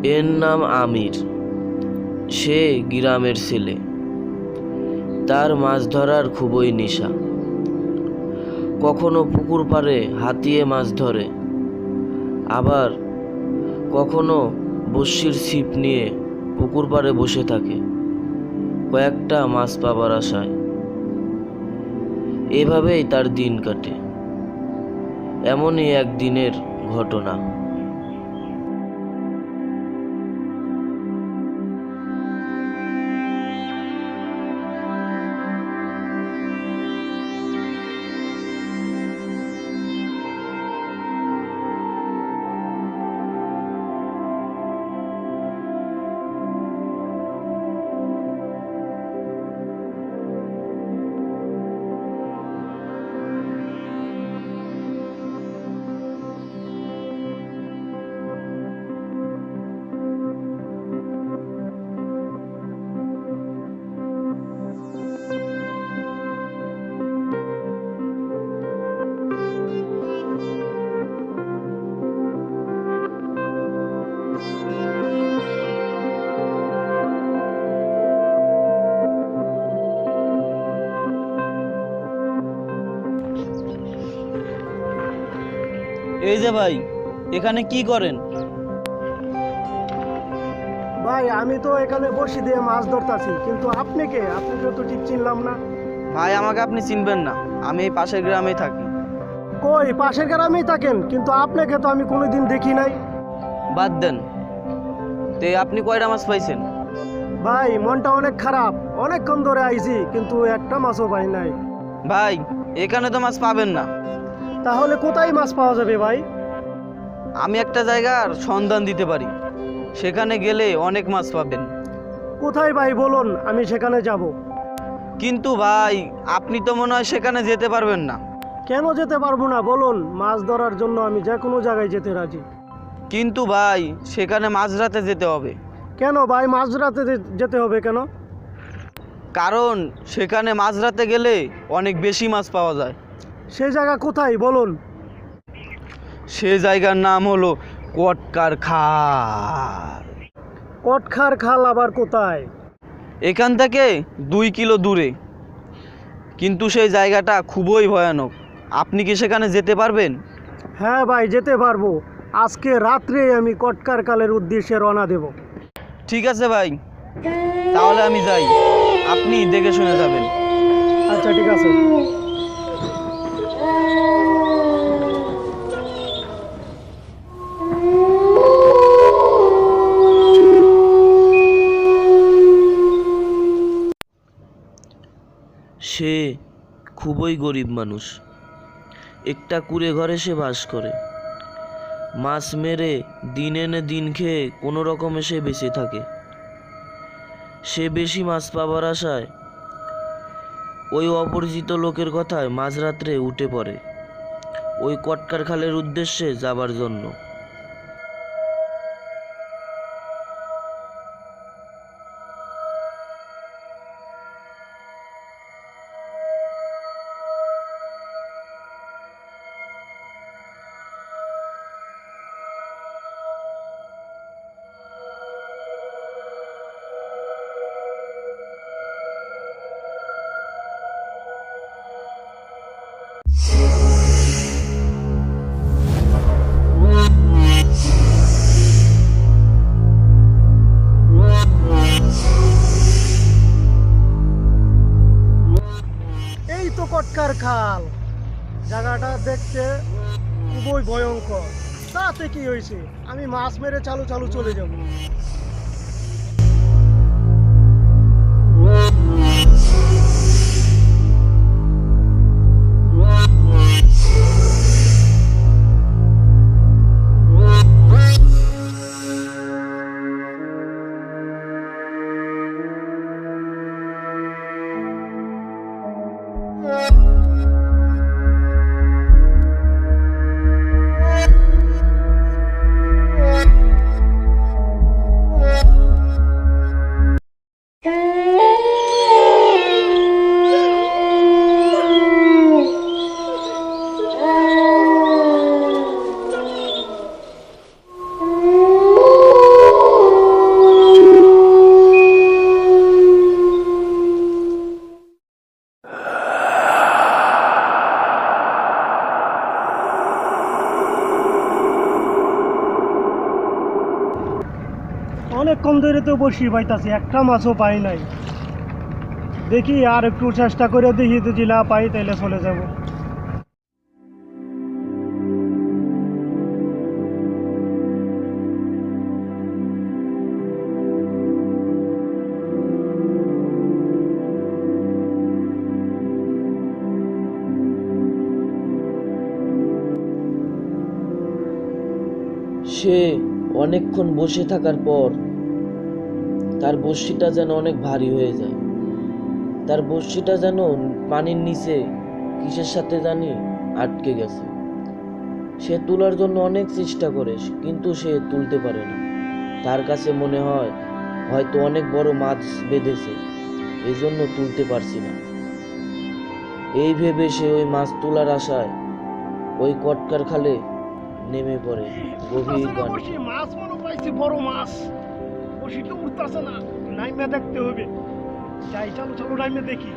এর নাম আমির। সে গ্রামের ছেলে। তার মাছ ধরার খুবই নেশা। কখনো পুকুর পাড়ে হাতিয়ে মাছ ধরে, আবার কখনো বড়শির ছিপ নিয়ে পুকুর পাড়ে বসে থাকে কয়েকটা মাছ পাবার আশায়। এভাবেই তার দিন কাটে। এমনই একদিনের ঘটনা। এই যে ভাই, এখানে কি করেন? ভাই আমি তো এখানে বসি দিয়ে মাছ ধরতাছি, কিন্তু আপনি কে? আপনাকে তো ঠিক চিনলাম না। ভাই, আমাকে আপনি চিনবেন না, আমি এই পাশের গ্রামেই থাকি। কই, পাশের গ্রামেই থাকেন, কিন্তু আপনাকে তো আমি কোনোদিন দেখি নাই। বাদ দেন। তে আপনি কয়টা মাছ পাইছেন? ভাই মনটা অনেক খারাপ, অনেকক্ষণ ধরে আইছি কিন্তু একটা মাছও পাই নাই। ভাই, এখানে তো মাছ পাবেন না। তাহলে কোথায় মাছ পাওয়া যাবে ভাই? আমি একটা জায়গার সন্ধান দিতে পারি, সেখানে গেলে অনেক মাছ পাবেন। কোথায় ভাই বলুন, আমি সেখানে যাব। কিন্তু ভাই, আপনি তো মনে হয় সেখানে যেতে পারবেন না। কেন যেতে পারবো না বলুন? মাছ ধরার জন্য আমি যে কোনো জায়গায় যেতে রাজি। কিন্তু ভাই, সেখানে মাঝরাতে যেতে হবে। কেন ভাই মাঝরাতে যেতে হবে কেন? কারণ সেখানে মাঝরাতে গেলে অনেক বেশি মাছ পাওয়া যায়। সেই জায়গা কোথায় বলুন? সে জায়গার নাম হলো কটকার খাল। কটখার খাল আবার কোথায়? এখান থেকে 2 কিলো দূরে। কিন্তু সেই জায়গাটা খুবই ভয়ানক। আপনি কি সেখানে যেতে পারবেন? হ্যাঁ ভাই, যেতে পারবো। আজকে রাত্রে আমি কটকার খালের উদ্দেশ্যে রওনা দেব। ঠিক আছে ভাই, তাহলে আমি যাই, আপনি দেখে শুনে যাবেন। আচ্ছা ঠিক আছে। সে খুবই গরিব মানুষ। একটা কুঁড়ে ঘরে সে বাস করে। মাছ মেরে দিন এনে দিন খেয়ে কোনো রকমে সে বেঁচে থাকে। সে বেশি মাছ পাবার আশায় ওই অপরিচিত লোকের কথায় মাঝরাত্রে উঠে পড়ে ওই কটকার খালের উদ্দেশ্যে যাবার জন্য। এই তো কটকার খাল। জায়গাটা দেখতে খুবই ভয়ঙ্কর। তাতে কি হয়েছে, আমি মাছ মেরে চালু চালু চলে যাব। অনেকক্ষণ ধরে তো বসি পাইতাছি, একটা মাছও পাই নাই। দেখি আর একটু চেষ্টা করে দেখি, যদি না পাই তাহলে চলে যাব। সে অনেকক্ষণ বসে থাকার পর তার বড়শিটা যেন অনেক ভারী হয়ে যায়। তার বড়শিটা যেন পানির নিচে কিসের সাথে জানি আটকে গেছে। সে তোলার জন্য অনেক চেষ্টা করে, কিন্তু সে তুলতে পারে না। তার কাছে মনে হয় হয়তো অনেক বড় মাছ বেঁধেছে, এই জন্য তুলতে পারছি না। এই ভেবে সে ওই মাছ তোলার আশায় ওই কটকার খালে নেমে পড়ে গভীর পানি। মাছ মনে পাইছি, বড় মাছ। বসিটা উঠতেছে না, নাইমে দেখতে হবে। যাই, চলো চলো নাইমে দেখি।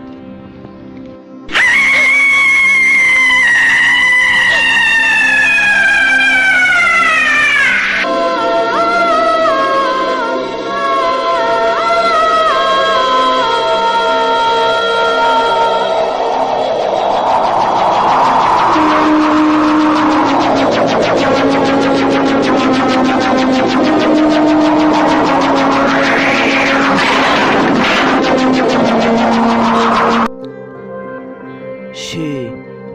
সে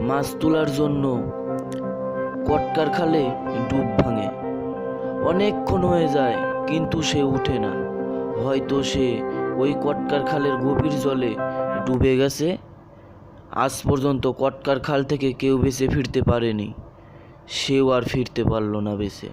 মাছ তোলার জন্য কটকার খালে ডুব ভাঙে। অনেকক্ষণ হয়ে যায়, কিন্তু সে উঠে না। হয়তো সে ওই কটকার খালের গভীর জলে ডুবে গেছে। আজ পর্যন্ত কটকার খাল থেকে কেউ বেঁচে ফিরতে পারেনি, সেও আর ফিরতে পারল না বেঁচে।